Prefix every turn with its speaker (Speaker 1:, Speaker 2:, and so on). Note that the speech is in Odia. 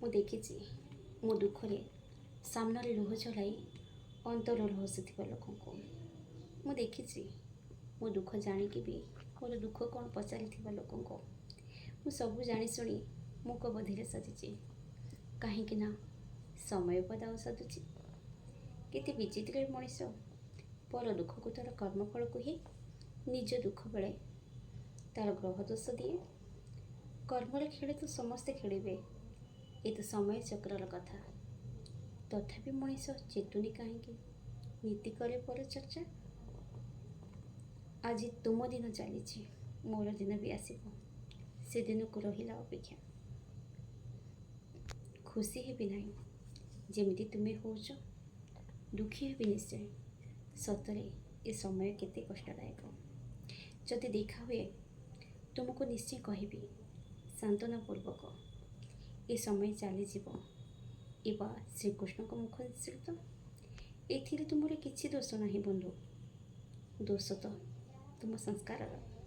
Speaker 1: ମୁଁ ଦେଖିଛି ମୋ ଦୁଃଖରେ ସାମ୍ନାରେ ଲୁହ ଝରାଇ ଅନ୍ତରରୁ ହସୁଥିବା ଲୋକଙ୍କୁ। ମୁଁ ଦେଖିଛି ମୋ ଦୁଃଖ ଜାଣିକି ବି ମୋର ଦୁଃଖ କ'ଣ ପଚାରିଥିବା ଲୋକଙ୍କୁ। ମୁଁ ସବୁ ଜାଣିଶୁଣି ମୁକ ବଧିରେ ସାଜିଛି, କାହିଁକି ନା ସମୟ ପଦାଉ ସାଧୁଛି। କେତେ ବିଚିତ୍ର ମଣିଷ, ପର ଦୁଃଖକୁ ତା'ର କର୍ମଫଳକୁ ହିଁ ନିଜ ଦୁଃଖ ବେଳେ ତା'ର ଗ୍ରହ ଦୋଷ ଦିଏ। କର୍ମରେ ଖେଳେ ତ ସମସ୍ତେ ଖେଳିବେ, ଏ ତ ସମୟ ଚକ୍ରର କଥା। ତଥାପି ମଣିଷ ଚେତୁନି କାହିଁକି? ନୀତି କରେ ପରଚର୍ଚ୍ଚା। ଆଜି ତୁମ ଦିନ ଚାଲିଛି, ମୋର ଦିନ ବି ଆସିବ। ସେଦିନକୁ ରହିଲା ଅପେକ୍ଷା। ଖୁସି ହେବି ନାହିଁ ଯେମିତି ତୁମେ ହେଉଛ, ଦୁଃଖୀ ହେବି ନିଶ୍ଚୟ। ସତରେ ଏ ସମୟ କେତେ କଷ୍ଟଦାୟକ। ଯଦି ଦେଖା ହୁଏ ତୁମକୁ ନିଶ୍ଚୟ କହିବି ସାନ୍ତ୍ୱନାପୂର୍ବକ, ଏ ସମୟ ଚାଲିଯିବ। ଏ ବା ଶ୍ରୀକୃଷ୍ଣଙ୍କ ମୁଖ ନିଃସୃତ। ଏଥିରେ ତୁମର କିଛି ଦୋଷ ନାହିଁ ବନ୍ଧୁ, ଦୋଷ ତ ତୁମ ସଂସ୍କାରର।